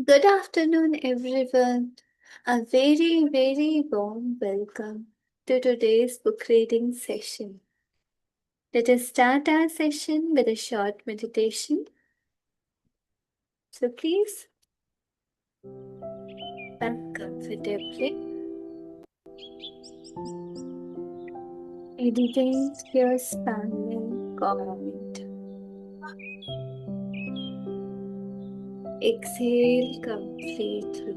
Good afternoon, everyone. A very, very warm welcome to today's book reading session. Let us start our session with a short meditation. So please back comfortably. Elevate your spinal cord. Exhale completely,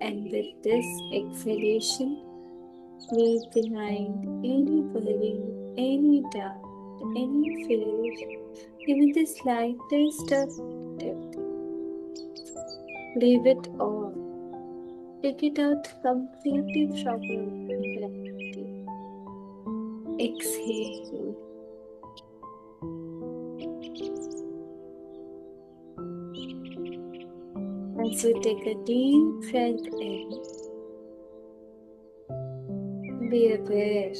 and with this exhalation, leave behind any worry, any doubt, any fear, even the slightest of doubt. Leave it all. Take it out completely from your body. Exhale. As you take a deep breath in, be aware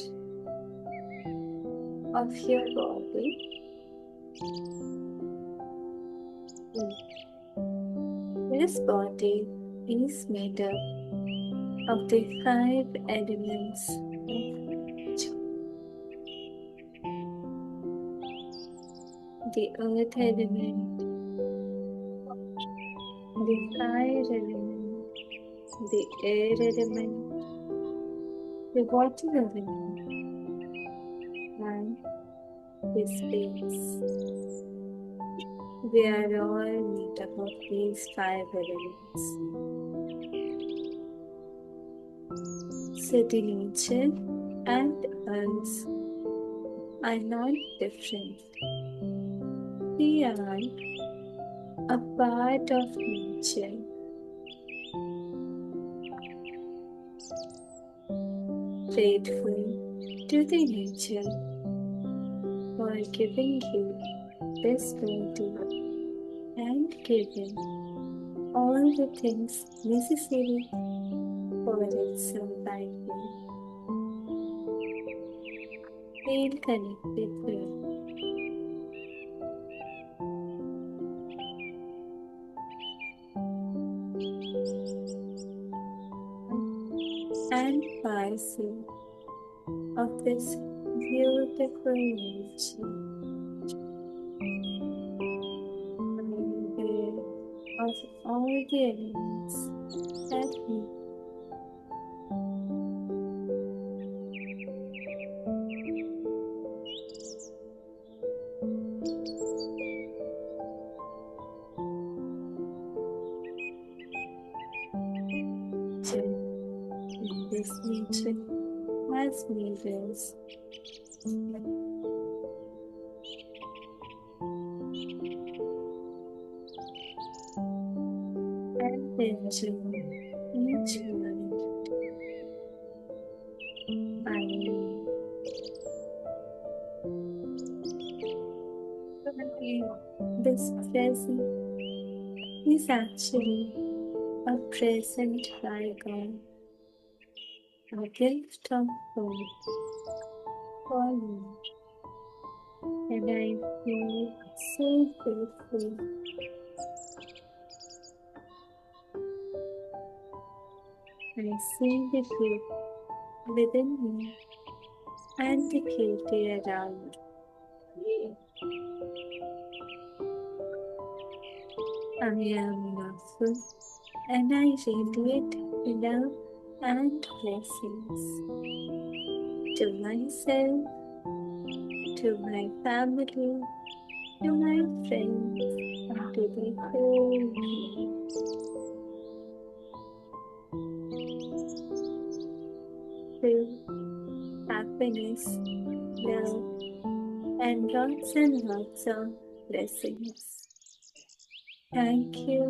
of your body. This body is made up of the 5 elements of nature. The earth element, the fire element, the air element, the water element, and the space. We are all made up of these 5 elements. So the nature and us are not different. We are a part of nature. Grateful to the nature for giving you this body and giving all the things necessary for its survival. Feel connected to it. And parcel of this beautiful nature. Aware of all the elements that we in this nature has made us. And enjoy each moment by this present is actually a present by God, a gift of hope for you. And I feel so grateful. I see the beauty within me and the beauty around. I am loveful and I radiate love and blessings to myself, to my family, to my friends, and to the whole world. Through happiness, love, and lots of blessings. Thank you,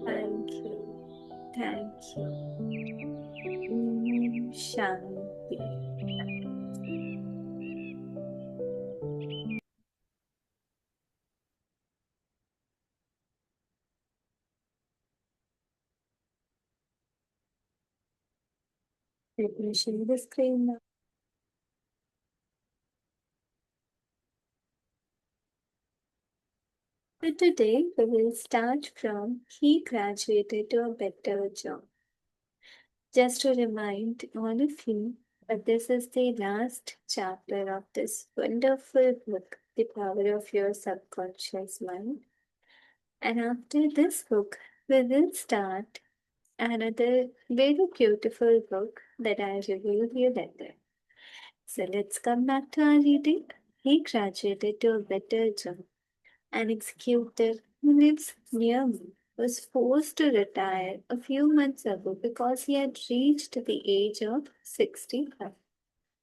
thank you, thank you. Shanti. Let me share the screen now. But today we will start from he graduated to a better job. Just to remind all of you that this is the last chapter of this wonderful book, The Power of Your Subconscious Mind. And after this book, we will start another very beautiful book that I revealed you later. So let's come back to our reading. He graduated to a better job. An executive who lives near me was forced to retire a few months ago because he had reached the age of 65.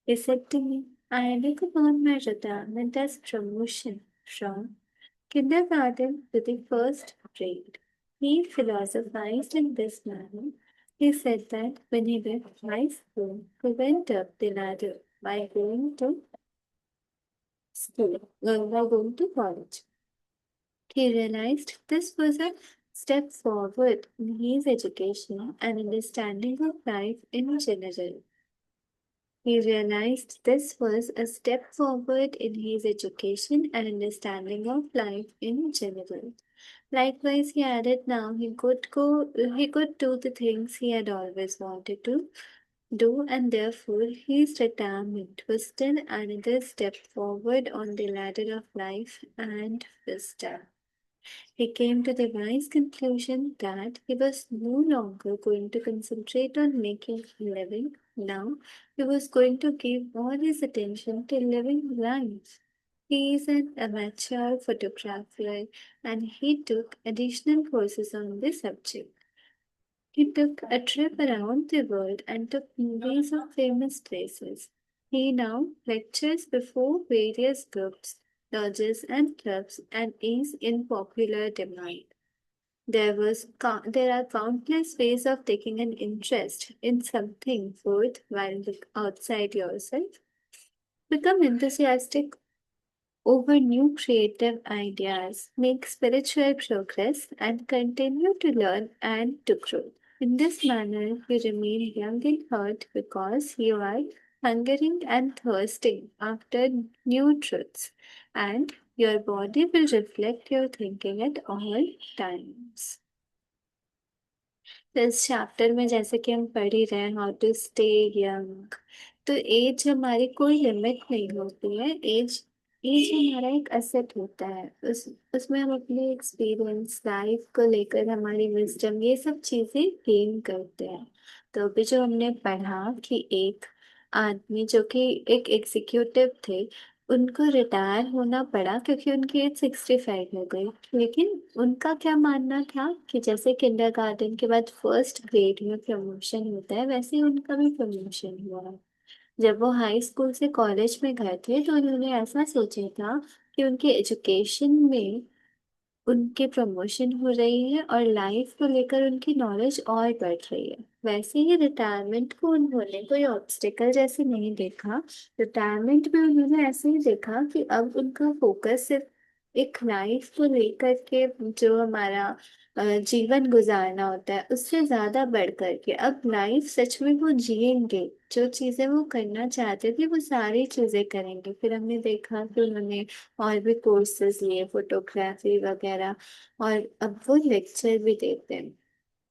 He said to me, I look upon my retirement as promotion from kindergarten to the first grade. He philosophized in this manner. He said that when he left high school, he went up the ladder by going to school, by going to college. He realized this was a step forward in his education and understanding of life in general. He realized this was a step forward in his education and understanding of life in general. Likewise, he added now he could do the things he had always wanted to do, and therefore his retirement was still another step forward on the ladder of life and wisdom. He came to the wise conclusion that he was no longer going to concentrate on making a living. Now he was going to give all his attention to living life. He is an amateur photographer and he took additional courses on this subject. He took a trip around the world and took movies of famous places. He now lectures before various groups, lodges, and clubs and is in popular demand. There are countless ways of taking an interest in something worthwhile outside yourself. Become enthusiastic over new creative ideas, make spiritual progress, and continue to learn and to grow. In this manner, you remain young in heart because you are hungering and thirsting after new truths, and your body will reflect your thinking at all times. तो इस chapter में जैसे कि हम पढ़ ही रहे हैं how to stay young, तो एज हमारी कोई लिमिट नहीं होती है। एज एज हमारा एक असेट होता है। उसमें हम अपने एक्सपीरियंस लाइफ को लेकर हमारी विजडम ये सब चीजें गेन करते हैं। तो अभी जो हमने पढ़ा कि एक आदमी जो कि एक एग्जीक्यूटिव थे, उनको रिटायर होना पड़ा क्योंकि उनकी एज 65 हो गई। लेकिन उनका क्या मानना था कि जैसे किंडरगार्टन के बाद फर्स्ट ग्रेड में प्रमोशन होता है, वैसे ही उनका भी प्रमोशन हुआ। जब वो हाई स्कूल से कॉलेज में गए थे तो उन्होंने ऐसा सोचा था कि उनके एजुकेशन में उनकी प्रमोशन हो रही है और लाइफ को लेकर उनकी नॉलेज और बढ़ रही है। वैसे ही रिटायरमेंट को उन्होंने कोई ऑब्स्टिकल जैसे नहीं देखा। रिटायरमेंट में उन्होंने ऐसे ही देखा कि अब उनका फोकस सिर्फ एक लाइफ को लेकर के जो हमारा जीवन गुजारना होता है उससे ज्यादा बढ़ करके अब लाइफ सच में वो जिएंगे। जो चीजें वो करना चाहते थे वो सारी चीजें करेंगे। फिर हमने देखा कि उन्होंने और भी कोर्सेज लिए फोटोग्राफी वगैरह, और अब वो लेक्चर भी देते हैं।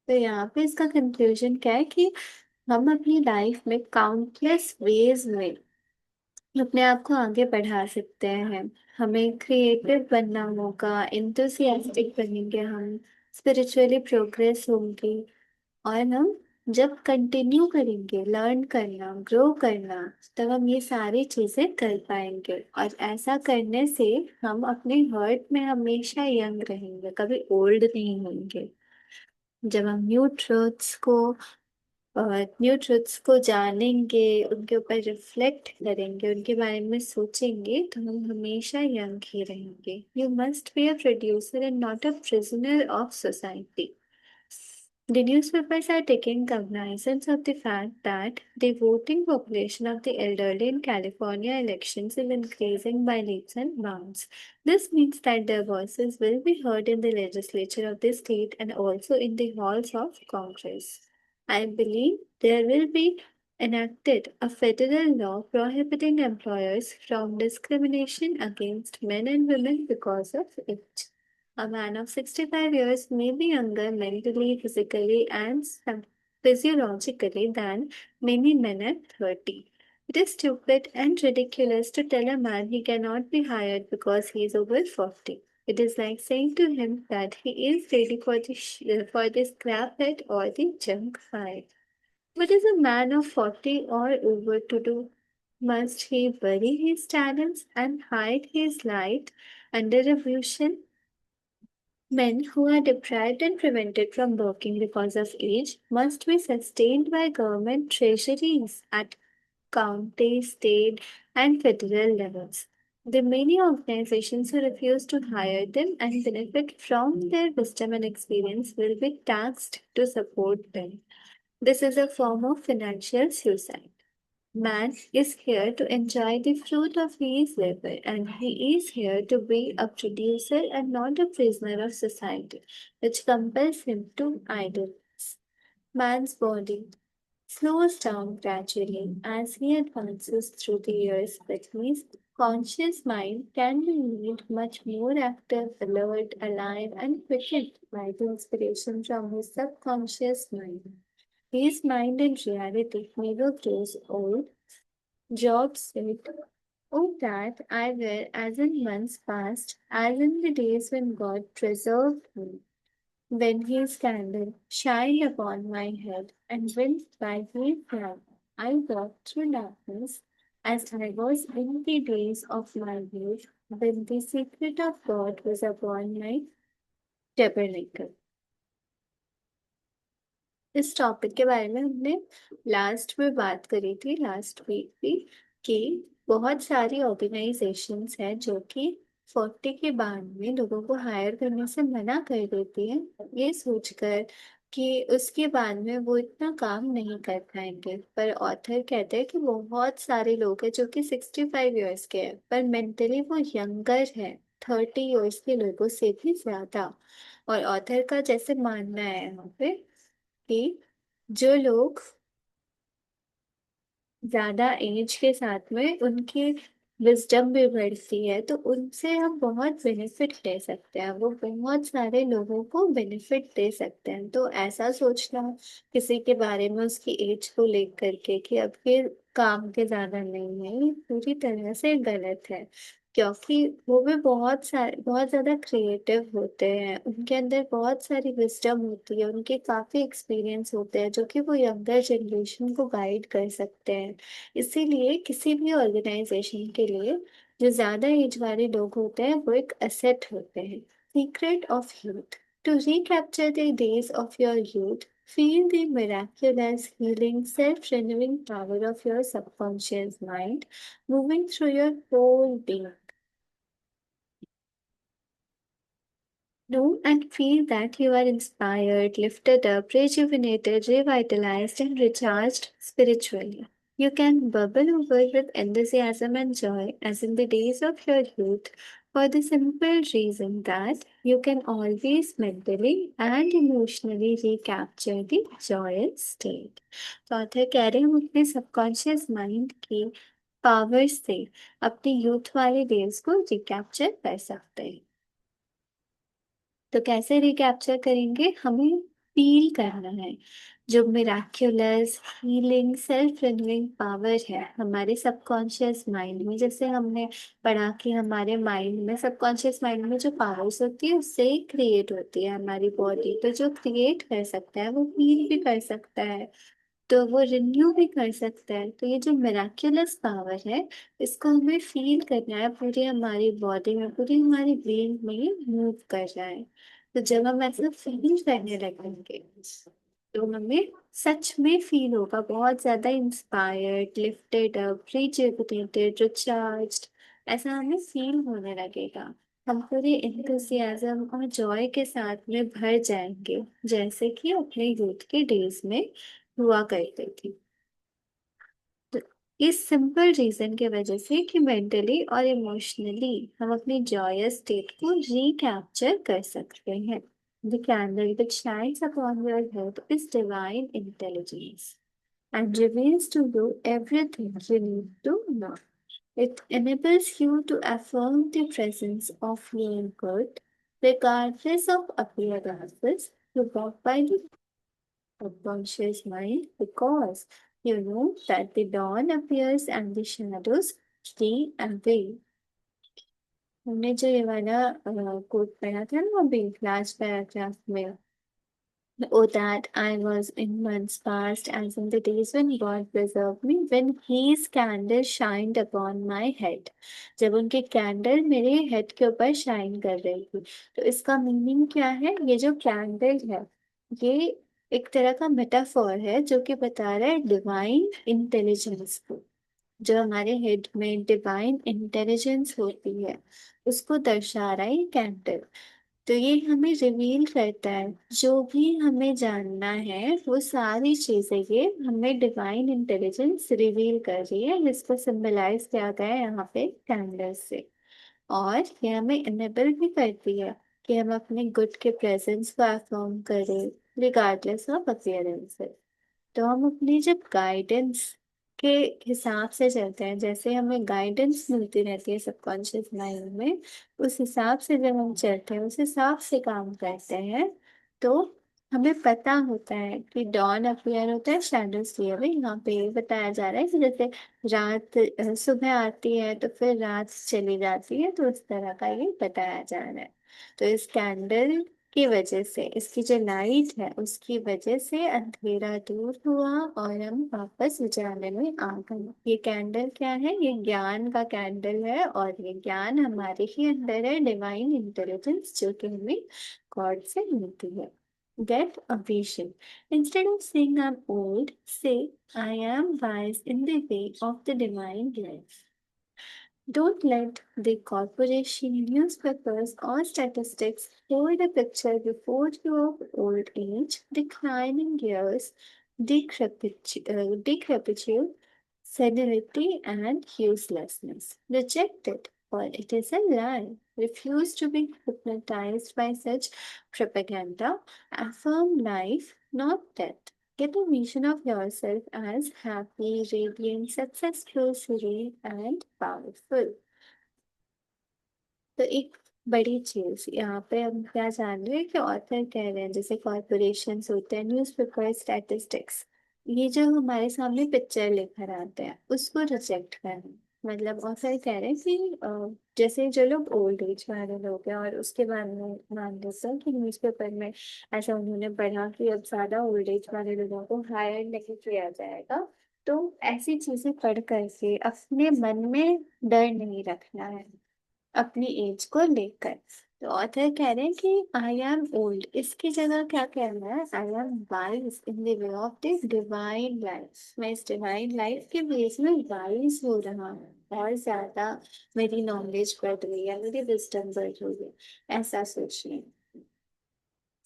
तो यहाँ पे इसका कंक्लूजन क्या है कि हम अपनी लाइफ में काउंटलेस वेज में अपने आप को आगे बढ़ा सकते हैं। हमें क्रिएटिव बनना होगा, इंथुसियास्टिक बनेंगे हम, स्पिरिचुअली प्रोग्रेस होंगी, और हम जब कंटिन्यू करेंगे लर्न करना ग्रो करना तब हम ये सारी चीजें कर पाएंगे। और ऐसा करने से हम अपने हार्ट में हमेशा यंग रहेंगे, कभी ओल्ड नहीं होंगे। जब हम न्यू ट्रुथ्स को जानेंगे, उनके ऊपर रिफ्लेक्ट करेंगे, उनके बारे में सोचेंगे तो हम हमेशा यंग ही रहेंगे। You must be a producer and not a prisoner of society. The newspapers are taking cognizance of the fact that the voting population of the elderly in California elections is increasing by leaps and bounds. This means that their voices will be heard in the legislature of the state and also in the halls of Congress. I believe there will be enacted a federal law prohibiting employers from discrimination against men and women because of age. A man of 65 years may be younger mentally, physically, and physiologically than many men at 30. It is stupid and ridiculous to tell a man he cannot be hired because he is over 40. It is like saying to him that he is ready for the scrap head or the junk file. What is a man of 40 or over to do? Must he bury his talents and hide his light under a bushel? Men who are deprived and prevented from working because of age must be sustained by government treasuries at county, state, and federal levels. The many organizations who refuse to hire them and benefit from their wisdom and experience will be taxed to support them. This is a form of financial suicide. Man is here to enjoy the fruit of his labor, and he is here to be a producer and not a prisoner of society, which compels him to idleness. Man's body slows down gradually as he advances through the years, but his conscious mind can be made much more active, alert, alive, and quickened by the inspiration from his subconscious mind. His mind in reality never grows old. Job said, "Oh, that I were as in months past, as in the days when God preserved me, when his candle shined upon my head, and when by his lamp I walked through darkness, as I was in the days of my youth, when the secret of God was upon my tabernacle." इस topic के बारे में हमने last में बात करी थी, last week भी, कि बहुत सारी ऑर्गेनाइजेशंस हैं जो कि 40 के बाद में लोगों को हायर करने से मना कर देती है, ये सोचकर कि उसके बाद में वो इतना काम नहीं कर पाएंगे। पर ऑथर कहते हैं कि बहुत सारे लोग हैं जो कि 65 ईयर्स के हैं पर मेंटली वो यंगर है 30 ईयर्स के लोगों से भी ज्यादा। और ऑथर का जैसे मानना है यहाँ पे कि जो लोग ज्यादा एज के साथ में उनकी विजडम भी बढ़ती है तो उनसे हम बहुत बेनिफिट ले सकते हैं, वो बहुत सारे लोगों को बेनिफिट दे सकते हैं। तो ऐसा सोचना किसी के बारे में उसकी एज को लेकर के कि अब ये काम के ज्यादा नहीं है, ये पूरी तरह से गलत है। क्योंकि वो भी बहुत सारे बहुत ज्यादा क्रिएटिव होते हैं, उनके अंदर बहुत सारी विजडम होती है, उनके काफी एक्सपीरियंस होते हैं जो कि वो यंगर जनरेशन को गाइड कर सकते हैं। इसीलिए किसी भी ऑर्गेनाइजेशन के लिए जो ज्यादा एज वाले लोग होते हैं वो एक असेट होते हैं। Secret of youth to recapture the days of your youth, feel the miraculous healing self-renewing power of your subconscious mind moving through your whole being. Know and feel that you are inspired, lifted up, rejuvenated, revitalized, and recharged spiritually. You can bubble over with enthusiasm and joy as in the days of your youth for the simple reason that you can always mentally and emotionally recapture the joyous state. तो author कह रहे हैं हम अपने subconscious mind की power से अपने youth वाले डेज को रिकैप्चर कर सकते हैं। तो कैसे रिकैप्चर करेंगे, हमें फील करना है जो Miraculous healing self renewing power है हमारे सबकॉन्शियस माइंड में। जैसे हमने पढ़ा कि हमारे माइंड में सबकॉन्शियस माइंड में जो पावर्स होती है उससे ही क्रिएट होती है हमारी बॉडी, तो जो क्रिएट कर सकता है वो फील भी कर सकता है, तो वो रिन्यू भी कर सकता है। तो ये जो मिराक्युलस पावर है इसको हमें फील करना है, पूरी हमारी बॉडी में पूरी हमारी ब्रेन में ये मूव कर रहा है। तो जब हम ऐसा फील करने लगेंगे तो हमें सच में फील होगा बहुत ज्यादा inspired, lifted up, rejuvenated, recharged, ऐसा हमें फील होने लगेगा। हम पूरे इंथुसियाज्म और जॉय के साथ में भर जाएंगे जैसे कि अपने यूथ के डेज में हुआ करती थी। तो इस सिंपल रीजन की वजह से कि मेंटली और इमोशनली हम अपनी जॉयस स्टेट को रिकैप्चर कर सकते हैं। The candle which shines upon your head is divine intelligence and reveals to you everything you need to know. It enables you to affirm the presence of your good, regardless of appearances, you walk by the subconscious mind because you know that the dawn appears and the shadows flee away. हमने जो ये वाला coat पढ़ा था ना अभी last paragraph में, oh, that I was in months past, as in the days when God preserved me, when His candle shined upon my head. जब उनकी कैंडल मेरे हेड के ऊपर शाइन कर रही थी, तो इसका मीनिंग क्या है? ये जो कैंडल है, ये एक तरह का मेटाफोर है जो कि बता रहा है डिवाइन इंटेलिजेंस को। जो हमारे हेड में डिवाइन इंटेलिजेंस होती है, उसको दर्शा रहा है कैंडल। तो ये हमें रिवील करता है जो भी हमें जानना है, वो सारी चीजें ये हमें डिवाइन इंटेलिजेंस रिवील कर रही है, जिसको सिंबलाइज किया गया है यहाँ पे कैंडल से। और ये हमें इनेबल भी करती है कि हम अपने गुड के प्रेजेंस को अफर्म करें रिगार्डलेस ऑफ अपीयरेंसेस। तो हम अपनी जब गाइडेंस के हिसाब से चलते हैं, जैसे हमें गाइडेंस मिलती रहती है सबकॉन्शियस माइंड में, उस हिसाब से जब हम चलते हैं, उस हिसाब से काम करते हैं, तो हमें पता होता है कि डॉन अपीयर होता है, शैडोज क्लियर है। यहाँ पे ये बताया जा रहा है कि जैसे रात सुबह आती है तो फिर रात चली जाती है, तो उस तरह का ये बताया जा रहा है। तो इस कैंडल की वजह से, इसकी जो लाइट है उसकी वजह से अंधेरा दूर हुआ और हम वापस उजाले में आ गए। ये कैंडल क्या है? ये ज्ञान का कैंडल है, और ये ज्ञान हमारे ही अंदर है, डिवाइन इंटेलिजेंस जो कि हमें गॉड से मिलती है। Get a vision. Instead of saying I'm old, say I am wise in the way of the divine life. Don't let the corporation, newspapers, or statistics hold a picture before you of old age, declining years, decrepitude, senility, and uselessness. Reject it, for it is a lie. Refuse to be hypnotized by such propaganda. Affirm life, not death. Get a vision of yourself as happy, radiant, successful, serene, and powerful. तो एक बड़ी चीज यहाँ पे हम क्या जान रहे हैं कि ऑथर कह रहे हैं, जैसे कॉरपोरेशंस होते हैं, न्यूज़पेपर, स्टैटिस्टिक्स, ये जो हमारे सामने पिक्चर लेकर आते हैं उसको रिजेक्ट करना। मतलब ऑथर कह रहे हैं कि जैसे जो लोग ओल्ड एज वाले लोग हैं और उसके बाद में मान लेते हैं कि न्यूज़पेपर में ऐसा उन्होंने पढ़ा कि अब ज्यादा ओल्ड एज वाले लोगों को हायर नहीं किया जाएगा, तो ऐसी चीजें पढ़ करके अपने मन में डर नहीं रखना है अपनी एज को लेकर। तो ऑथर कह रहे हैं कि आई एम ओल्ड, इसकी जगह क्या कहना है? I am wise in the way of the divine life. मैं इस डिवाइन लाइफ के बेस में वाइज हो रहा हूँ, और ज्यादा मेरी नॉलेज बढ़ रही है, मेरी विजडम बढ़ रही है, ऐसा सोचना।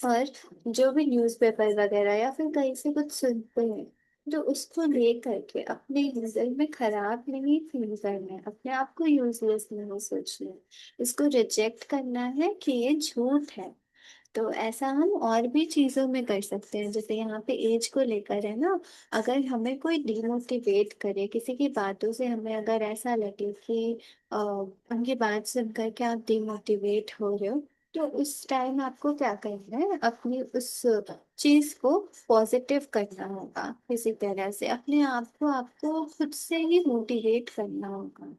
और जो भी न्यूज़पेपर वगैरह या फिर कहीं से कुछ सुनते हैं, तो उसको ले करके अपने नजर में खराब नहीं फील करना है, अपने आप को यूजलेस नहीं सोचना है, इसको रिजेक्ट करना है कि ये झूठ है। तो ऐसा हम और भी चीजों में कर सकते हैं, जैसे यहाँ पे एज को लेकर है ना, अगर हमें कोई डिमोटिवेट करे, किसी की बातों से हमें अगर ऐसा लगे कि उनकी बात सुनकर के आप डिमोटिवेट हो रहे हो, तो उस टाइम आपको क्या करना है? अपनी उस चीज को पॉजिटिव करना होगा, किसी तरह से अपने आप को आपको खुद से ही मोटिवेट करना होगा।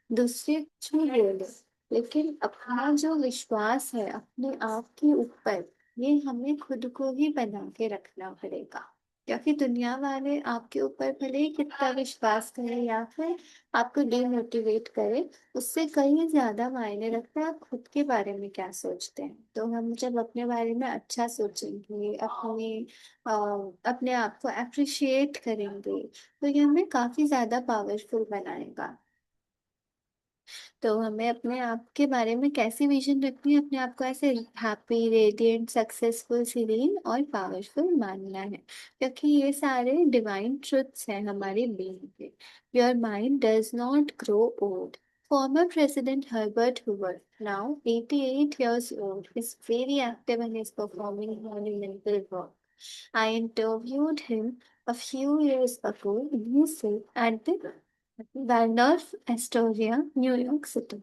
दूसरे कुछ भी बोले, लेकिन अपना जो विश्वास है अपने आप के ऊपर, ये हमें खुद को ही बना के रखना पड़ेगा। क्योंकि दुनिया वाले आपके ऊपर भले ही कितना विश्वास करें या फिर आपको डिमोटिवेट करे, उससे कहीं ज्यादा मायने रखता है आप खुद के बारे में क्या सोचते हैं। तो हम जब अपने बारे में अच्छा सोचेंगे, अपने आप को अप्रिशिएट करेंगे, तो ये हमें काफी ज्यादा पावरफुल बनाएगा। तो हमें अपने आप के बारे में कैसी विजन रखनी है? अपने आप को ऐसे हैप्पी, रेडिएंट, सक्सेसफुल, सीरीन और पावरफुल मानना है, क्योंकि ये सारे डिवाइन ट्रुथ्स हैं हमारी बीइंग के। Your mind does not grow old. Former President Herbert Hoover, now 88 years old, is very active and is performing monumental work. I interviewed him a few years ago in his seat at the Waldorf Astoria, New York City.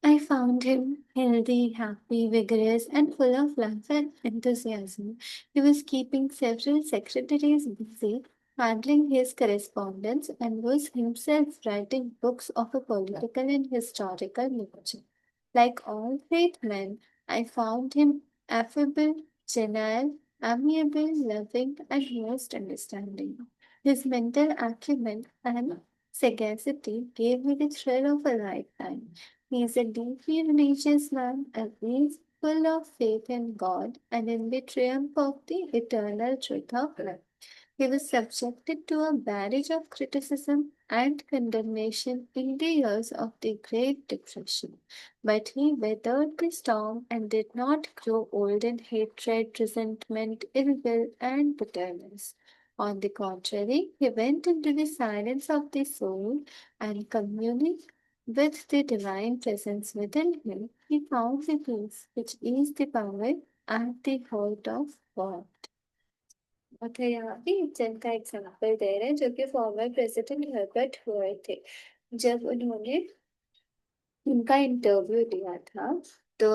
I found him healthy, happy, vigorous, and full of life and enthusiasm. He was keeping several secretaries busy, handling his correspondence, and was himself writing books of a political and historical nature. Like all great men, I found him affable, genial, amiable, loving, and most understanding. His mental acumen and sagacity gave me the thrill of a lifetime. He is a deeply religious man, and he is full of faith in God and in the triumph of the eternal truth of life. He was subjected to a barrage of criticism and condemnation in the years of the Great Depression, but he weathered the storm and did not grow old in hatred, resentment, ill will, and bitterness. On the contrary, he went into the silence of the soul and communing with the divine presence within him, he found the peace which is the power at the heart of God. Okay, यहाँ भी जन का example दे रहे हैं जो कि former president Herbert हुए थे जब उन्होंने उनका इंटरव्यू दिया था तो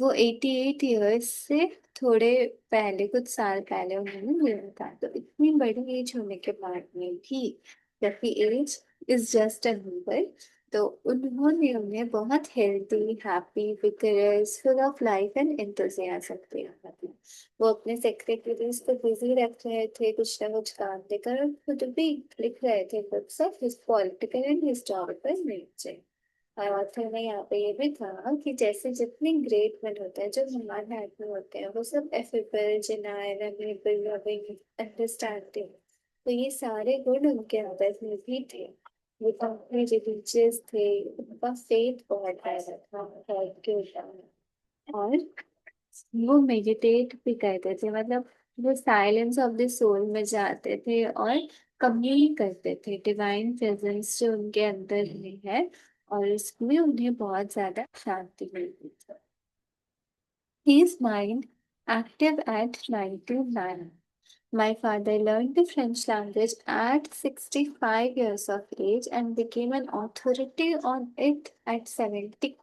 वो 88 ईयर्स से थोड़े पहले कुछ साल पहले उन्होंने लिया था तो इतनी बड़ी एज होने के बाद में भी जबकि age is just a number तो उन्होंने उन्हें बहुत healthy happy vigorous full of life and enthusiasm दिया था वो अपने सेक्रेटरीज को बिजी रख रहे थे कुछ ना कुछ काम देकर और खुद भी लिख रहे थे books of his political and historical nature और ऑथर ने यहाँ पे ये भी कहा कि जैसे जितने ग्रेट मैन होते हैं जो महान आदमी होते हैं वो सब एफेबल जेनाइल अमेबल लविंग अंडरस्टैंडिंग तो ये सारे गुण उनके अंदर में भी थे वो काफी रिलीजियस थे उनका फेथ बहुत ज्यादा था गॉड के ऊपर और वो मेडिटेट भी करते थे मतलब वो साइलेंस ऑफ द सोल में जाते थे और कम्यून करते थे डिवाइन प्रेजेंस जो उनके अंदर में है और इसमें उन्हें बहुत ज्यादा शांति मिलती थी His mind active at 99. My father learned the French language at 65 years of age and became an authority on it at 70.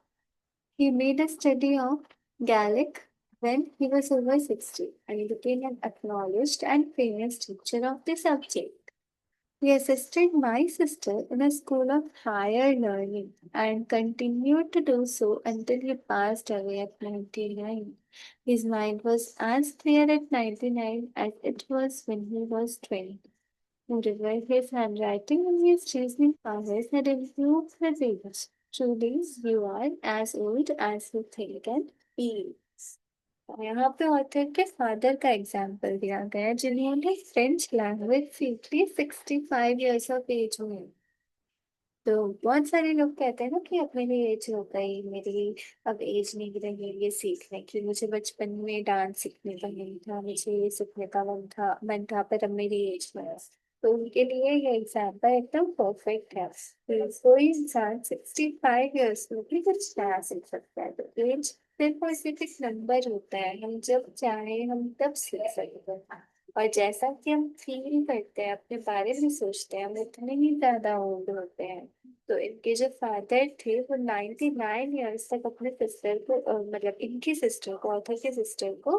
He made a study of Gaelic when he was over 60 and became an acknowledged and famous teacher of the subject. He assisted my sister in a school of higher learning and continued to do so until he passed away at 99. His mind was as clear at 99 as it was when he was 20. Moreover, his handwriting and his reasoning powers had improved with age. Truly, you are as old as you think and feel. यहाँ पे author के father का example दिया गया है जिन्होंने French language सीख ली 65 years of as में तो बहुत सारे लोग कहते हैं ना कि अब मेरी एज हो गई मेरी अब एज नहीं रही ये सीखने की मुझे बचपन में डांस सीखने का मन था मुझे ये सीखने का मन था पर अब मेरी एज में है तो उनके लिए ये एग्जाम्पल एकदम परफेक्ट है तो कोई इंसान 65 ईयर्स में भी कुछ नया सीख सकता है तो एज सिर्फ और सिर्फ एक नंबर होता है हम जब चाहें हम तब सीख सकते हैं और जैसा कि हम फील करते हैं अपने बारे में सोचते हैं हम उतने ही ज्यादा ओल्ड होते हैं तो इनके जो फादर थे वो 99 ईयर्स तक अपने सिस्टर को मतलब इनकी सिस्टर को ऑथर के सिस्टर को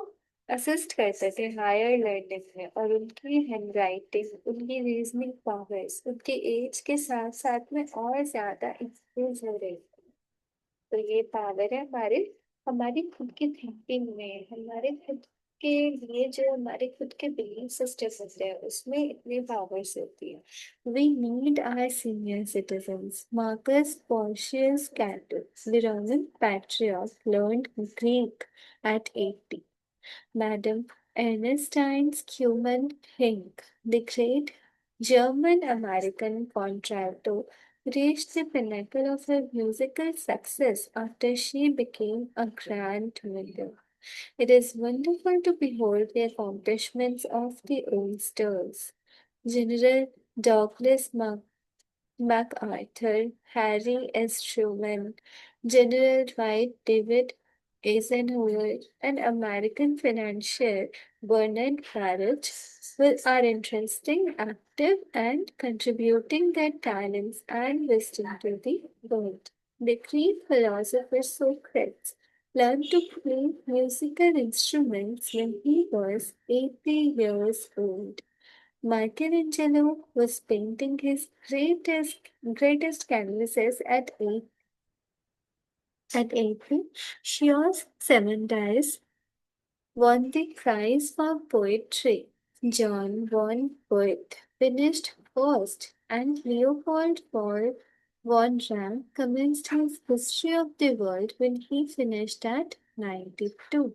असिस्ट करते थे हायर लर्निंग में और उनकी हैंडराइटिंग उनकी रीजनिंग पावर्स उनके एज के साथ साथ में और ज्यादा इंक्रीज हो रही थी तो ये पावर है हमारे हमारी खुद की थिंकिंग में हमारे खुद के लिए जो हमारे खुद के बिलीफ सिस्टम होते हैं उसमें इतनी पावर्स होती है We need our senior citizens. Marcus Porcius Cato, the Roman patriarch, learned Greek at 80. Madame Ernestine Schumann Hink, the great German American contralto, reached the pinnacle of her musical success after she became a grand widow. It is wonderful to behold the accomplishments of the old stars. General Douglas MacArthur, Harry S. Truman, General Dwight David Eisenhower, and American financier Bernard Farage are interesting, active, and contributing their talents and wisdom to the world. The Greek philosopher Socrates learned to play musical instruments when he was 80 years old. Michelangelo was painting his greatest canvases at 80. Shios Semendis won the prize for poetry. John von Poet finished first, and Leopold Paul von Ranke commenced his History of the World when he finished at 92.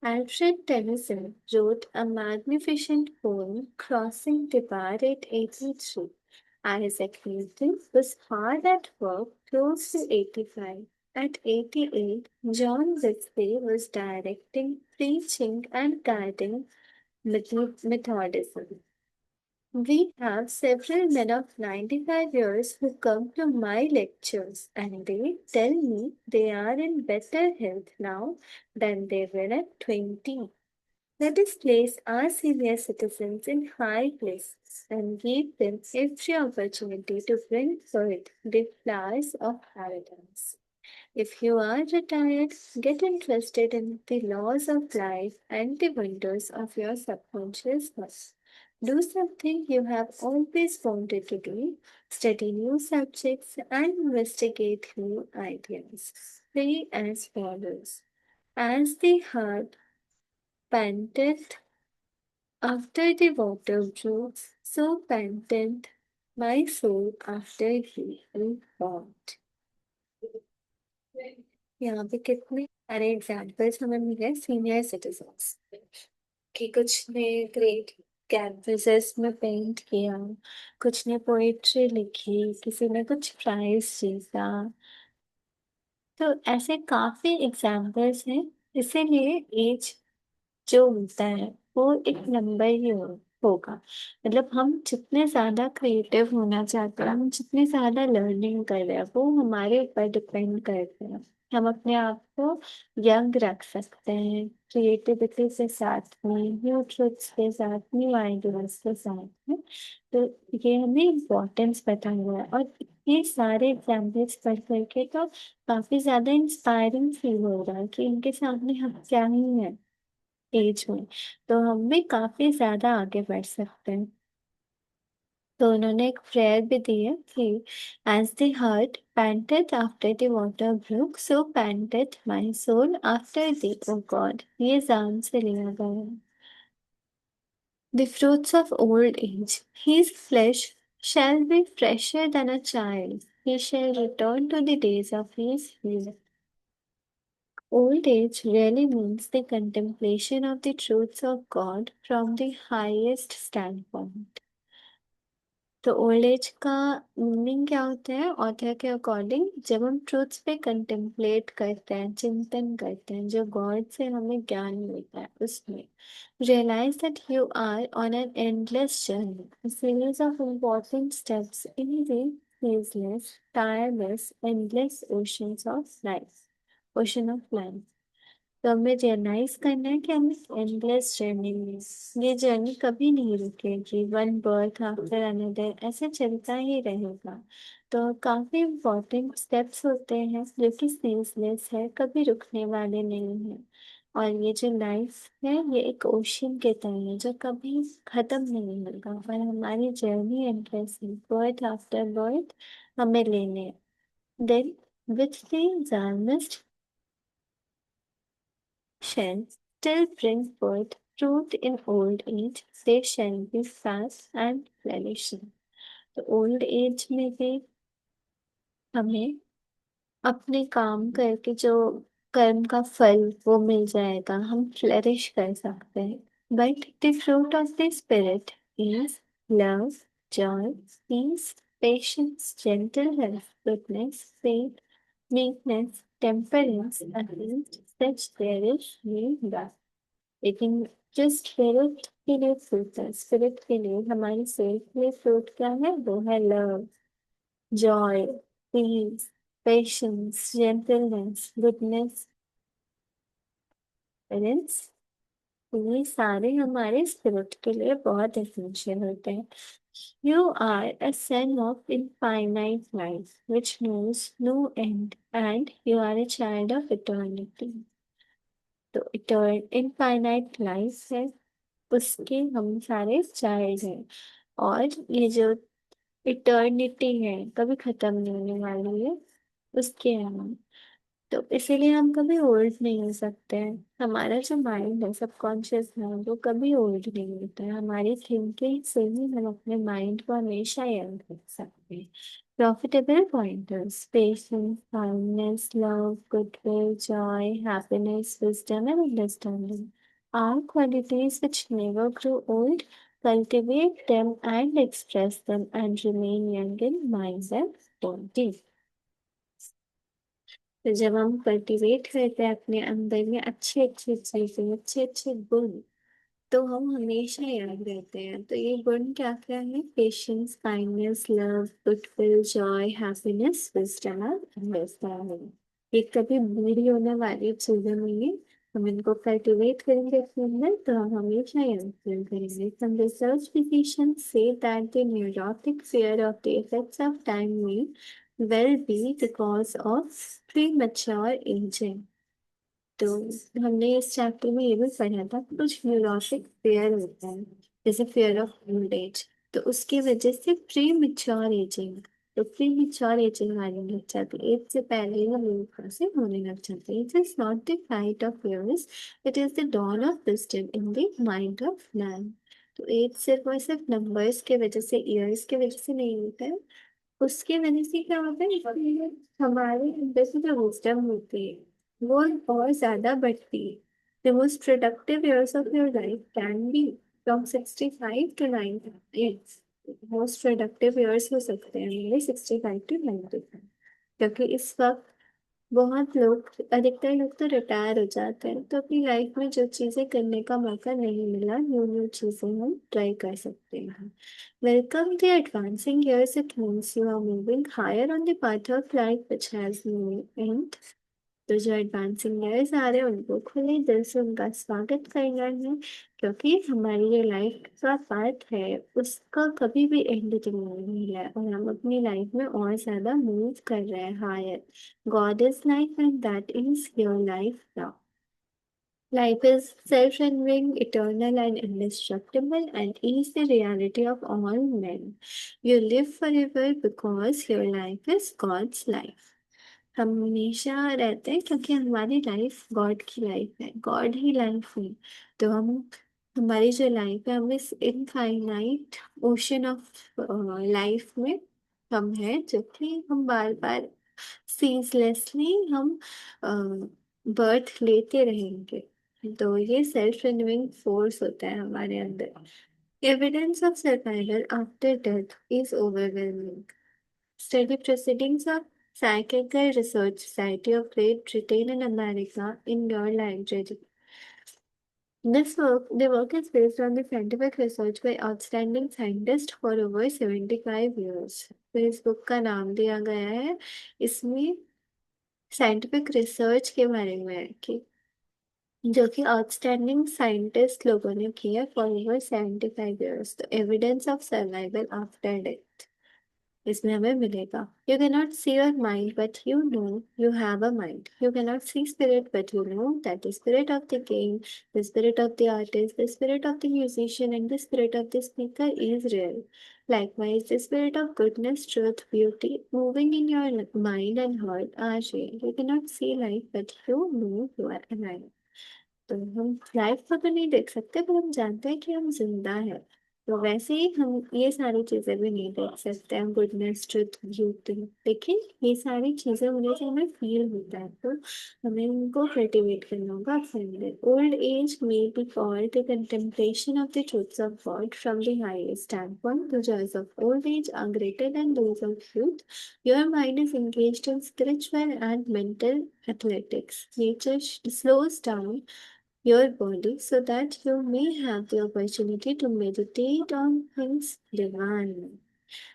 Alfred Tennyson wrote a magnificent poem, Crossing the Bar, at 83. Isaac Newton was hard at work, close to 85. At 88, John Wesley was directing, preaching, and guiding Methodism. We have several men of 95 years who come to my lectures and they tell me they are in better health now than they were at 20. Let us place our senior citizens in high places and give them every opportunity to bring forth the flowers of paradise. If you are retired, get interested in the laws of life and the wonders of your subconscious mind. Do something you have always wanted to do, study new subjects, and investigate new ideas. Pray as follows. As the heart panteth after the water brooks, so panteth my soul after thee, O God. यहाँ पे कितने सारे examples हमें मिले senior citizens कि कुछ ने great canvases में पेंट किया, कुछ ने पोएट्री लिखी, किसी ने कुछ प्राइज जीता। तो ऐसे काफी एग्जाम्पल्स हैं। इसीलिए एज जो होता है वो एक नंबर ही होगा। मतलब हम जितने ज्यादा क्रिएटिव होना चाहते हैं, हम जितनी ज्यादा लर्निंग कर रहे हैं, वो हमारे ऊपर डिपेंड करते हैं। हम अपने आप को यंग रख सकते हैं क्रिएटिविटी के साथ में, न्यू ट्रुथ्स के साथ, न्यू आइडियाज के साथ में। तो ये हमें इम्पोर्टेंस पता हुआ है, और ये सारे एग्जाम्पल्स पढ़ करके तो काफी ज्यादा इंस्पायरिंग फील हो रहा है कि इनके सामने हम क्या ही है एज में, तो हम भी काफी ज्यादा आगे बढ़ सकते हैं। तो उन्होंने एक प्रेयर भी दी है कि as the hart panteth after the water brook, so panteth my soul after the O God. ये जान से लिया गया है। The fruits of old age. His flesh shall be fresher than a child. He shall return to the days of his youth. Old age really means the contemplation of the truths of God from the highest standpoint. तो old age का meaning क्या होता है author के according? जब हम truths पे contemplate करते हैं, चिंतन करते हैं, जो गॉड से हमें ज्ञान मिलता है, उसमें realize that you are on an endless journey, a series of important steps in the ceaseless, tireless, endless ocean of life. तो हमें रियलाइज करना है कि हम एंडलेस जर्नी में, ये जर्नी कभी नहीं रुकेगी, वन बर्थ आफ्टर अनदर ऐसे चलता ही रहेगा। तो काफी इम्पोर्टेंट स्टेप्स होते हैं जो कि सीजलेस है, कभी रुकने वाले नहीं हैं। और ये जो लाइफ है ये एक ओशन के तरह है जो कभी खत्म नहीं होगा, और हमारी जर्नी एंडलेस है, बर्थ आफ्टर बर्थ हमें लेने। Then with the psalmist shall still bring forth fruit in old age, they shall be fast and flourishing. तो ओल्ड एज में भी हमें अपने काम करके जो कर्म का फल वो मिल जाएगा, हम फ्लरिश कर सकते हैं। But the fruit of the spirit is love, joy, peace, patience, gentleness, goodness, faith, meekness, temperance, against such there is no law. लेकिन जो स्पिरिट के लिए फ्रूट है, स्पिरिट के लिए, हमारी सोल के लिए फ्रूट क्या है? वो है love, joy, peace, patience, gentleness, goodness, पेरेंस। ये सारे हमारे स्पिरिट के लिए बहुत एसेंशियल होते हैं। You are a son of infinite life, which knows no end, and you are a child of eternity. तो इनफाइनाइट लाइफ है, उसके हम सारे चाइल्ड हैं। और ये जो इटर्निटी है, कभी खत्म नहीं होने वाली है, उसके हैं हम। तो इसीलिए हम कभी ओल्ड नहीं हो सकते हैं। हमारा जो माइंड है, सबकॉन्शियस माइंड, वो कभी ओल्ड नहीं होता है। हमारी थिंकिंग से ही हम अपने माइंड को हमेशा यंग रख सकते हैं। Profitable pointers: patience, kindness, love, goodwill, Joy, happiness, wisdom and understanding are qualities which never grow old. Cultivate them and express them and remain young in mind and body. तो जब हम cultivate करते हैं अपने अंदर में अच्छे अच्छे चीजें, अच्छे अच्छे गुण, तो हम हमेशा याद रहते हैं। तो ये गुण क्या क्या है? Patience, kindness, love, goodwill, Joy, happiness, wisdom और अंडरस्टैंडिंग। ये कभी बूढ़ी होने वाली चीजें नहीं है। हम इनको कल्टीवेट करेंगे अपने अंदर, तो हम हमेशा याद करेंगे। Some research physicians say that the neurotic fear of the effects of time may well be the cause of premature aging. तो हमने इस चैप्टर में ये भी पढ़ा था कि कुछ न्यूरोटिक फेयर होता है, जैसे फेयर ऑफ ओल्ड एज, तो उसकी वजह से प्री मिच्योर एजिंग, तो प्री मिच्योर एजिंग आने लग जाती है। एज से पहले ही लोगों से होने लग जाते हैं। It is not the flight of years, it is the dawn of wisdom in the mind of man. तो एज सिर्फ और सिर्फ नंबर्स के वजह से, ईयर्स के वजह से नहीं होता है। उसके वजह से क्या होता है कि हमारे अंदर से जो विजडम होती है, वो और ज्यादा बढ़ती है। The most productive years of your life can be from 65 to 90 age. Most productive years हो सकते हैं मेरे 65 to 90, क्योंकि इस वक्त बहुत लोग, अधिकतर लोग तो रिटायर हो जाते हैं, तो अपनी लाइफ में जो चीजें करने का मौका नहीं मिला, न्यू न्यू चीजें हम ट्राई कर सकते हैं। Welcome the advancing years, it means you are moving higher on the path of life which has no end. तो जो एडवांसिंग ईयर्स आ रहे हैं, उनको खुले दिल से उनका स्वागत करना है, क्योंकि हमारी जो लाइफ का पार्ट है, उसका कभी भी एंड नहीं है, और हम अपनी लाइफ में और ज्यादा मूव कर रहे हैं higher. God is life and that is your life now. Life is self-renewing, eternal, and indestructible, and is the reality of all men. You live forever because your life is God's life. हम हमेशा रहते हैं क्योंकि हमारी life God की life है, God ही life है। तो हम, हमारी जो लाइफ है, हम इस इनफाइनाइट ओशन ऑफ लाइफ में हम हैं, जो कि हम बार बार सीजलेसली हम बर्थ लेते रहेंगे। तो ये सेल्फ रिन्यूइंग फोर्स होता है हमारे अंदर। Evidence of survival after death is overwhelming. Study proceedings of Psychical Research Society of Great Britain and America in your library. The work is based on the scientific research by outstanding scientists for over 75 years. तो इस book का नाम दिया गया है, इसमें scientific research के बारे में है कि जो कि आउटस्टैंडिंग साइंटिस्ट लोगों ने की है फॉर ओवर 75 years। तो evidence of survival after death इसमें हमें मिलेगा। You can not see your mind but you know you have a mind. You can not see spirit but you know that the spirit of the king, the spirit of the artist, the spirit of the musician and the spirit of the speaker is real. Likewise, the spirit of goodness, truth, beauty moving in your mind and heart are real. You cannot see life, but you know you are alive. तो हम life को तो नहीं देख सकते, पर हम जानते हैं कि हम जिंदा है। तो वैसे ही हम ये सारी चीजें भी नहीं देख सकते हैं, गुडनेस, ट्रुथ, ब्यूटी, लेकिन ये सारी चीजें होने से हमें फील होता है। तो हमें उनको कल्टिवेट करना होगा अपने अंदर। Old age may be called the contemplation of the truths of God from the highest standpoint. The joys of old age are greater than those of youth. Your mind is engaged in spiritual and mental athletics. Nature slows down your body so that you may have the opportunity to meditate on things divine.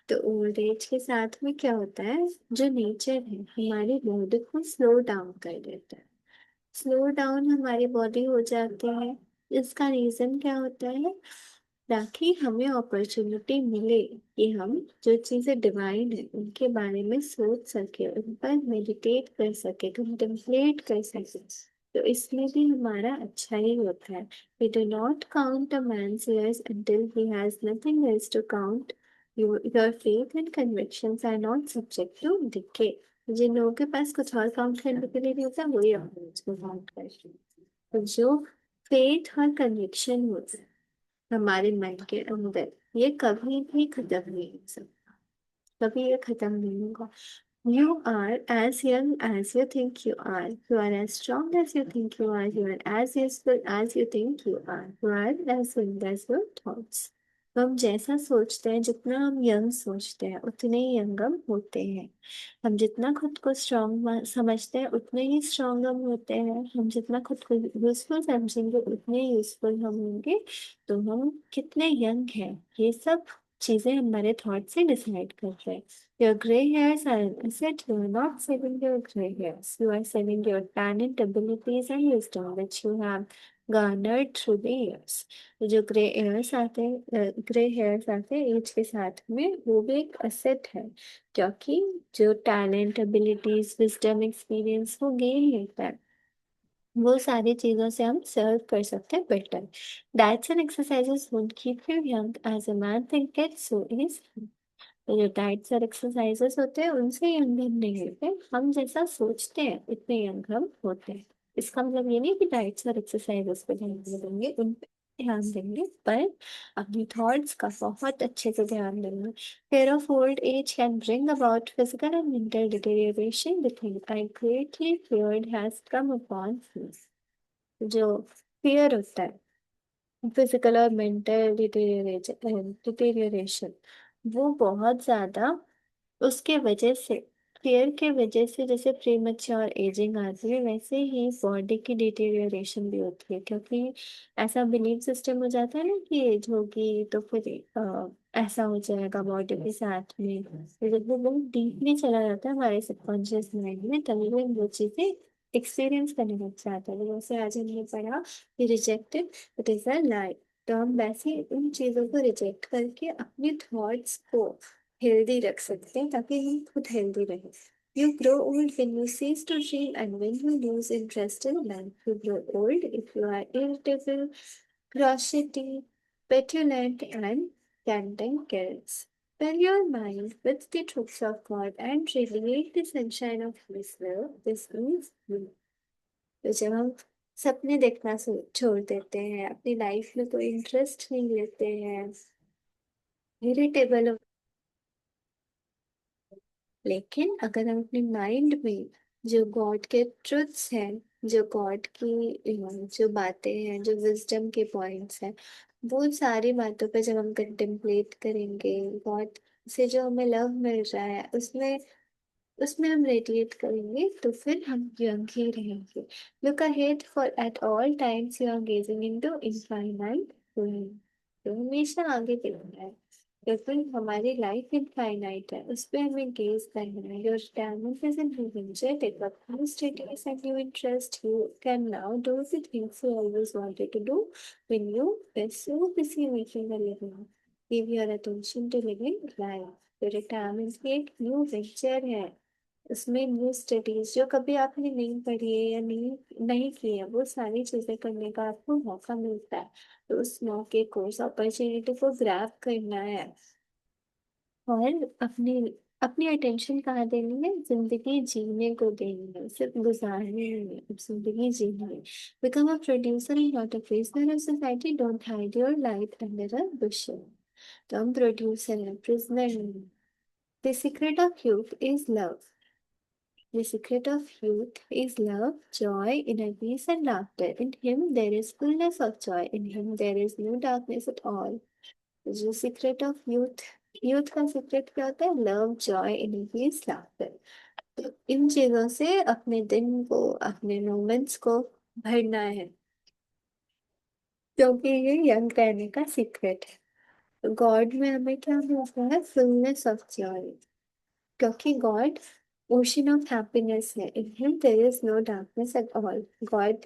तो old age के साथ में क्या होता है, जो nature है हमारी बॉडी को स्लो डाउन कर देता है। स्लो डाउन हमारी बॉडी हो जाती है। इसका रीजन क्या होता है? ताकि हमें अपॉर्चुनिटी मिले कि हम जो चीज़ें डिवाइन है उनके बारे में सोच सके, उन पर मेडिटेट कर सके, कंटेम्पलेट कर सके। तो इसमें भी हमारा अच्छा ही होता है। We do not count a man's years until he has nothing else to count. Your faith and convictions are not subject to decay. जिन लोगों के पास कुछ और काउंट करने के लिए नहीं होता वही अपने उसको काउंट करते हैं। तो जो फेथ और कन्विक्शन होता है हमारे मन के अंदर, ये कभी भी खत्म नहीं हो सकता, कभी ये खत्म नहीं होगा। You are as young as you think you are. You are as strong as you think you are. You are as useful as you think you are. You are as young as your thoughts. तो हम जैसा सोचते हैं, जितना हम young सोचते हैं उतने ही यंग हम होते हैं। हम जितना खुद को स्ट्रांग समझते हैं उतने ही स्ट्रांग हम होते हैं। हम जितना खुद को यूजफुल समझेंगे उतने यूजफुल हम होंगे। तो हम कितने यंग हैं ये सब चीजें हमारे थॉट से डिसाइड करते हैं। Your gray hairs are an asset. You are not selling your gray hairs. You are selling your talent, abilities, and wisdom which you have garnered through the years. तो जो ग्रे हेयर्स आते हैं as के साथ में, वो भी एक असेट है, क्योंकि जो टैलेंट, एबिलिटीज, विजडम, एक्सपीरियंस वो गेन होता है, वो सारी चीजों से हम सर्व कर सकते हैं better. Diets and exercises won't keep you young as a man think it, so is तो जो डाइट्स और एक्सरसाइजेस होते हैं उनसे यंग हम नहीं होते, हम जैसा सोचते हैं उतने यंग हम होते हैं। इसका मतलब ये नहीं कि डाइट्स और एक्सरसाइजेस पे ध्यान नहीं देंगे, उन पे ध्यान देंगे, पर अपनी थॉट्स का बहुत अच्छे से ध्यान देंगे। Fear of old age can bring about physical and mental deterioration. The thing I greatly feared has come upon me. जो फियर होता है, फिजिकल और मेंटल डिटेरियोरेशन, वो बहुत ज्यादा उसके वजह से, फेयर के वजह से, जैसे प्रीमैच्योर एजिंग आती है वैसे ही बॉडी की डिटेरियोरेशन भी होती है। क्योंकि ऐसा बिलीफ सिस्टम हो जाता है ना कि एज होगी तो फिर ऐसा हो जाएगा बॉडी के साथ में। तो जब वो बहुत डीपली चला जाता है हमारे सबकॉन्शियस माइंड में तभी वो वो चीजें एक्सपीरियंस करने लग जाता है। जैसे आज हमने पढ़ा कि रिजेक्टेड इट इज अ लाई। तो हम वैसे उन चीजों को रिजेक्ट करके अपने थॉट्स को हेल्दी रख सकते हैं ताकि हम खुद हेल्दी रहें। You grow old when you cease to dream and when you lose interest in life. You grow old if you are irritable, crotchety, petulant, and cantankerous. Fill your mind with the truths of God and radiate the sunshine of His will. This means you. तो जब हम सपने देखना छोड़ देते हैं, अपनी life में कोई इंटरेस्ट नहीं लेते हैं, इरिटेबल, लेकिन अगर हम अपने माइंड में जो गॉड के ट्रुथ्स हैं, जो गॉड की जो बातें हैं, जो विजडम के पॉइंट्स हैं, वो सारी बातों पे जब हम कंटेम्पलेट करेंगे, गॉड से जो हमें लव मिल रहा है उसमें उसमें हम रेडिएट करेंगे, तो फिर हम यंग ही रहेंगे। Look ahead for at all times you are gazing into infinite, तो हमेशा आगे देखना है क्योंकि हमारी लाइफ इनफाइनाइट है, उस पर हमें गेज करना है। Your talent is in energetic of new studies and new interest. You can now do the things you always wanted to do when you were so busy making a living. Give your attention to living life. तो retirement की एक new venture है, उसमें new studies जो कभी आपने नहीं पढ़ी है या नहीं नहीं की है, वो सारी चीजें करने का आपको मौका मिलता है। तो उस मौके को, उस अपॉर्चुनिटी को ग्रैब करना है और अपनी अपनी अटेंशन कहाँ देनी है, जिंदगी जीने को देनी है, सिर्फ गुजारने नहीं, अब जिंदगी जीनी है। Become a producer and not a prisoner of society, don't hide your light under a bushel. तो हम प्रोड्यूसर हैं, प्रिजनर नहीं। The secret of youth is love. The secret of youth is love, joy, inner peace, and laughter. In Him there is fullness of joy. In Him there is no darkness at all. जो secret of youth, youth का secret क्या होता है? Love, joy, inner piece, laughter. तो इन चीजों से अपने दिन को, अपने मोमेंट्स को भरना है, क्योंकि ये यंग रहने का सीक्रेट है। गॉड में हमें क्या मिलता है? फुलनेस ऑफ जॉय, क्योंकि गॉड ओशन ऑफ हैप्पीनेस है। In him there is no darkness at all. God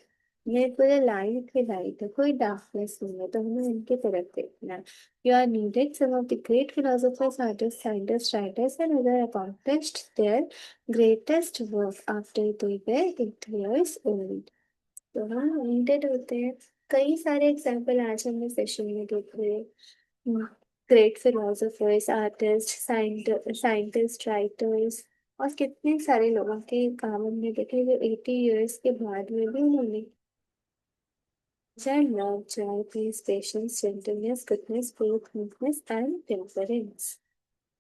ये पूरे लाइट ही लाइट है, कोई डार्कनेस नहीं है, तो हमें उनकी तरफ देखना है. You are needed. Some of the great philosophers, artists, scientists, writers, and other accomplished their greatest work after they were 8 years old. तो हम नीडेड होते हैं. कई सारे एग्जाम्पल आज हमने सेशन में देख रहे हैं. Great philosophers, artist, scientist, writers, और कितने सारे लोगों के काम हमने देखे जो 80 years के बाद में भी उन्होंने love, joy, peace, patience, gentleness, goodness, faith, meekness and temperance.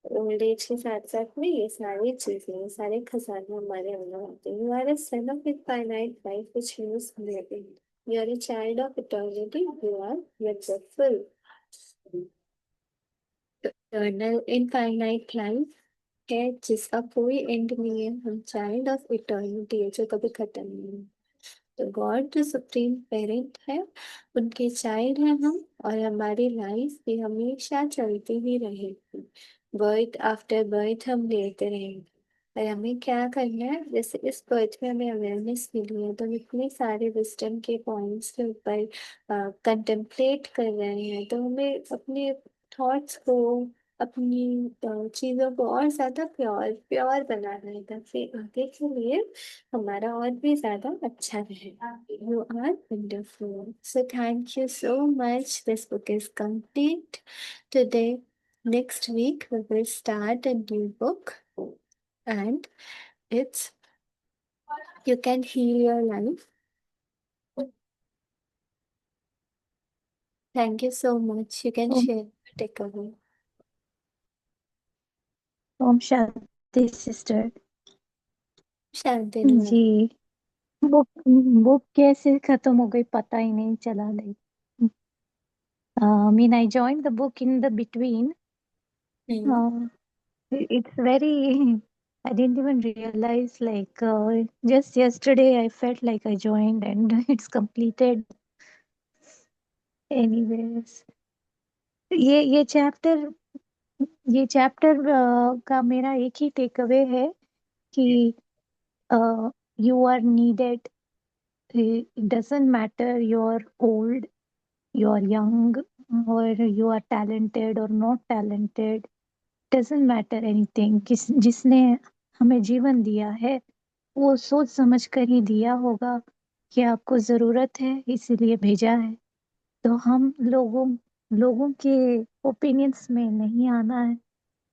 Old age के साथ साथ में ये सारी चीजें, ये सारे खजाने हमारे अंदर होते हैं. You are a son of infinite life which use living. You are a child of eternity. You are wonderful. Eternal infinite life है जिसका कोई एंड नहीं है. हम चाइल्ड ऑफ इटर्निटी है जो कभी खत्म नहीं है. तो गॉड जो सुप्रीम पेरेंट है, उनके चाइल्ड हैं हम, और हमारी लाइफ भी हमेशा चलती ही रहेगी. बर्थ आफ्टर बर्थ हम लेते रहेंगे. और हमें क्या करना है, जैसे इस बर्थ में हमें अवेयरनेस मिली है, तो हम इतने सारे विजडम के पॉइंट्स के ऊपर कंटेम्पलेट कर रहे हैं, तो हमें अपने थॉट्स को, अपनी चीज़ों को और ज़्यादा प्योर प्योर बनाना है, ताकि आगे के लिए हमारा और भी ज़्यादा अच्छा रहेगा. You are wonderful. So thank you so much. This book is complete today. Next week we will start a new book, and it's You Can Heal Your Life. Thank you so much. You can Om share your takeaway. Om Shanti sister Shantanu. Ji. Book book कैसे खत्म हो गई पता ही नहीं चला. Like mean I joined the book in the between. Hmm. It's very I didn't even realize like just yesterday I felt like I joined and it's completed. Anyways, ये chapter का मेरा एक ही टेक अवे है कि you are needed. It doesn't matter you're old, you're young, or you are talented or not talented. Doesn't matter anything. जिसने हमें जीवन दिया है वो सोच समझ कर ही दिया होगा कि आपको जरूरत है इसीलिए भेजा है. तो हम लोगों के ओपिनियंस में नहीं आना है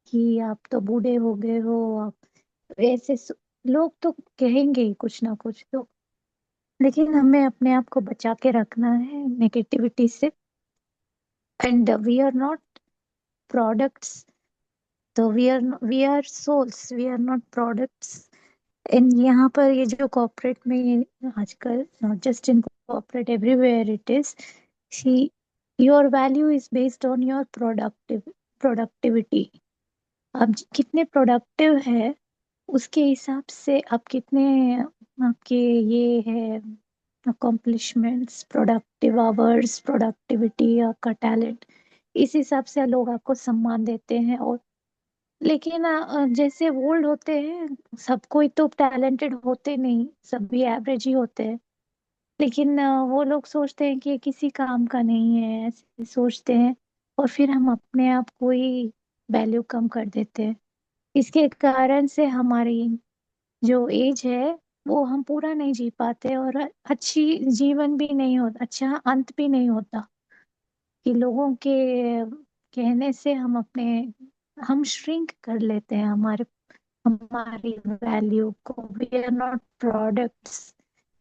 कि आप तो बूढ़े हो गए हो. आप ऐसे लोग तो कहेंगे ही कुछ ना कुछ तो. लेकिन हमें अपने आप को बचा के रखना है नेगेटिविटी से. And we are not products. तो we are souls, we are not products. And यहाँ पर ये जो कॉर्पोरेट में ये आजकल not just in corporate everywhere it is see your value is based on your productivity. आप कितने प्रोडक्टिव है उसके हिसाब से आप कितने आपके ये है अकॉम्प्लिशमेंट्स, प्रोडक्टिव आवर्स, प्रोडक्टिविटी, आपका टैलेंट. इस हिसाब से लोग आपको सम्मान देते हैं. और लेकिन जैसे ओल्ड होते हैं सब कोई तो टैलेंटेड होते नहीं, सब भी एवरेज ही होते हैं. लेकिन वो लोग सोचते हैं कि ये किसी काम का नहीं है, ऐसे सोचते हैं. और फिर हम अपने आप को ही वैल्यू कम कर देते हैं. इसके कारण से हमारी जो एज है वो हम पूरा नहीं जी पाते और अच्छी जीवन भी नहीं होता, अच्छा अंत भी नहीं होता. कि लोगों के कहने से हम श्रिंक कर लेते हैं हमारी वैल्यू को. We are not products,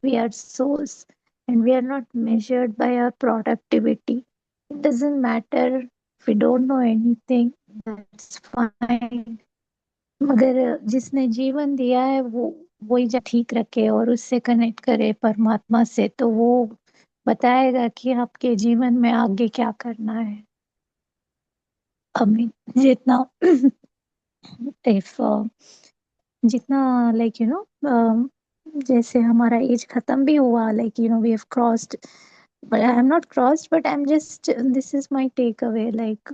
we are souls. And we are not measured by our productivity. It doesn't matter if we don't know anything, that's fine. मगर जिसने जीवन दिया है वो वही जब ठीक रखे और उससे कनेक्ट करे परमात्मा से, तो वो बताएगा कि आपके जीवन में आगे क्या करना है. हमें जितना इफ जितना लाइक जैसे हमारा एज खत्म भी हुआ, like we have crossed. But I am not crossed, but I am just this is my take away. Like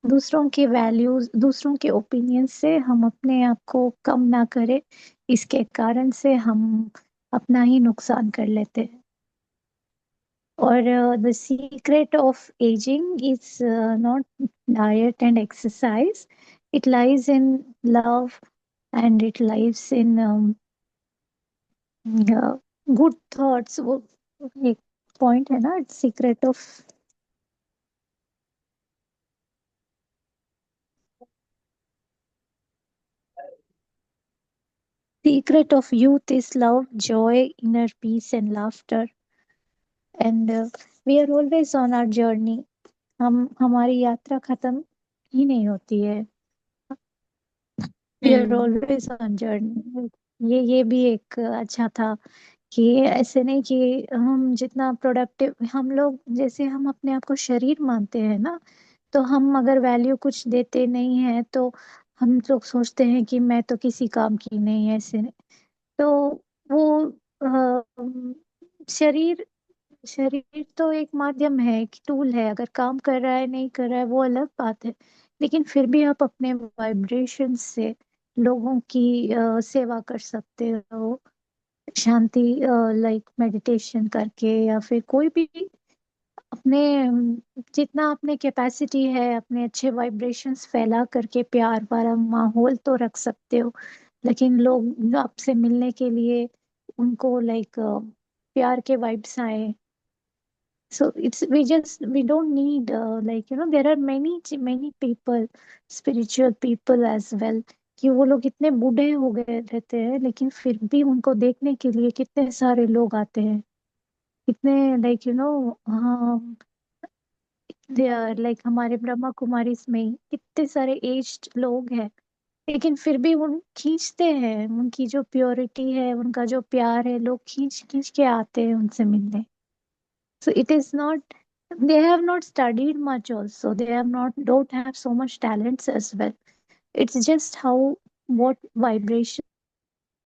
दूसरों के वैल्यूज, दूसरों के ओपिनियन से हम अपने आप को कम ना करें. इसके कारण से हम अपना ही नुकसान कर लेते हैं. और the secret of aging is not diet and exercise. It lies in love, and it lies in good thoughts. वो एक पॉइंट है ना, secret of youth is love, joy, inner peace and laughter. And we are always on our journey. हमारी यात्रा खत्म ही नहीं होती है. We are Hmm. Always on journey. ये भी एक अच्छा था कि ऐसे नहीं कि हम जितना प्रोडक्टिव हम लोग, जैसे हम अपने आप को शरीर मानते हैं ना, तो हम अगर वैल्यू कुछ देते नहीं है तो हम लोग सोचते हैं कि मैं तो किसी काम की नहीं, ऐसे नहीं. तो वो शरीर शरीर तो एक माध्यम है, एक टूल है. अगर काम कर रहा है नहीं कर रहा है वो अलग बात है. लेकिन फिर भी आप अपने वाइब्रेशन से लोगों की सेवा कर सकते हो. शांति, लाइक मेडिटेशन करके, या फिर कोई भी अपने जितना अपने कैपेसिटी है, अपने अच्छे वाइब्रेशंस फैला करके प्यार वाला माहौल तो रख सकते हो. लेकिन लोग आपसे मिलने के लिए उनको लाइक प्यार के वाइब्स आए. So we don't need there are many people, spiritual people as well, कि वो लोग इतने बूढ़े हो गए रहते हैं लेकिन फिर भी उनको देखने के लिए कितने सारे लोग आते हैं. कितने हाँ, दे आर लाइक हमारे ब्रह्मा कुमारी में ही कितने सारे एज्ड लोग हैं. लेकिन फिर भी उन खींचते हैं, उनकी जो प्योरिटी है, उनका जो प्यार है, लोग खींच खींच के आते हैं उनसे मिलने. So it is not, they have not studied much also. They have not, don't have so much talents as well. It's just how, what vibration